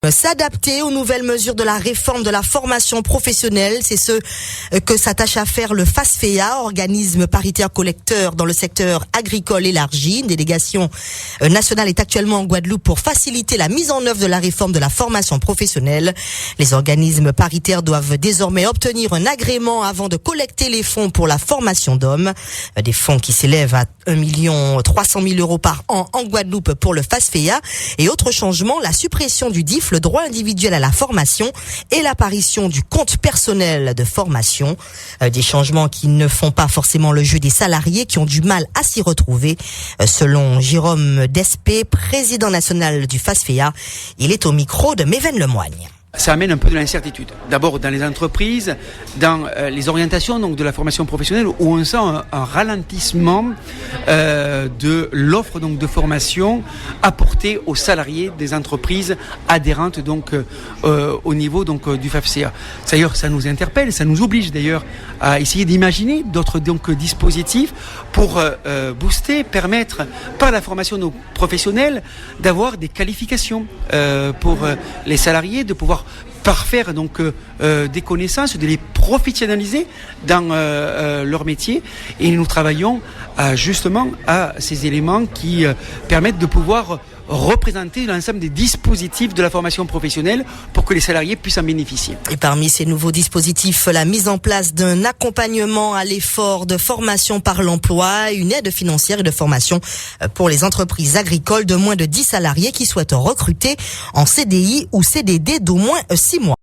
S'adapter aux nouvelles mesures de la réforme de la formation professionnelle, c'est ce que s'attache à faire le FASFEA, organisme paritaire collecteur dans le secteur agricole élargi. Une délégation nationale est actuellement en Guadeloupe pour faciliter la mise en œuvre de la réforme de la formation professionnelle. Les organismes paritaires doivent désormais obtenir un agrément avant de collecter les fonds pour la formation d'hommes. Des fonds qui s'élèvent à 1 300 000 € par an en Guadeloupe pour le FASFEA. Et autre changement, la suppression du DIF, le droit individuel à la formation, et l'apparition du compte personnel de formation. Des changements qui ne font pas forcément le jeu des salariés qui ont du mal à s'y retrouver. Selon Jérôme Despé, président national du FASFEA, il est au micro de Méven Lemoigne. Ça amène un peu de l'incertitude. D'abord dans les entreprises, dans les orientations donc de la formation professionnelle, où on sent un ralentissement de l'offre donc de formation apportée aux salariés des entreprises adhérentes donc au niveau donc du FAFCA. D'ailleurs, ça nous interpelle, ça nous oblige d'ailleurs à essayer d'imaginer d'autres donc dispositifs pour booster, permettre par la formation de nos professionnels d'avoir des qualifications pour les salariés, de pouvoir parfaire donc des connaissances, de les professionnaliser dans leur métier, et nous travaillons justement à ces éléments qui permettent de pouvoir représenter l'ensemble des dispositifs de la formation professionnelle pour que les salariés puissent en bénéficier. Et parmi ces nouveaux dispositifs, la mise en place d'un accompagnement à l'effort de formation par l'emploi, une aide financière et de formation pour les entreprises agricoles de moins de 10 salariés qui souhaitent recruter en CDI ou CDD d'au moins 6 mois.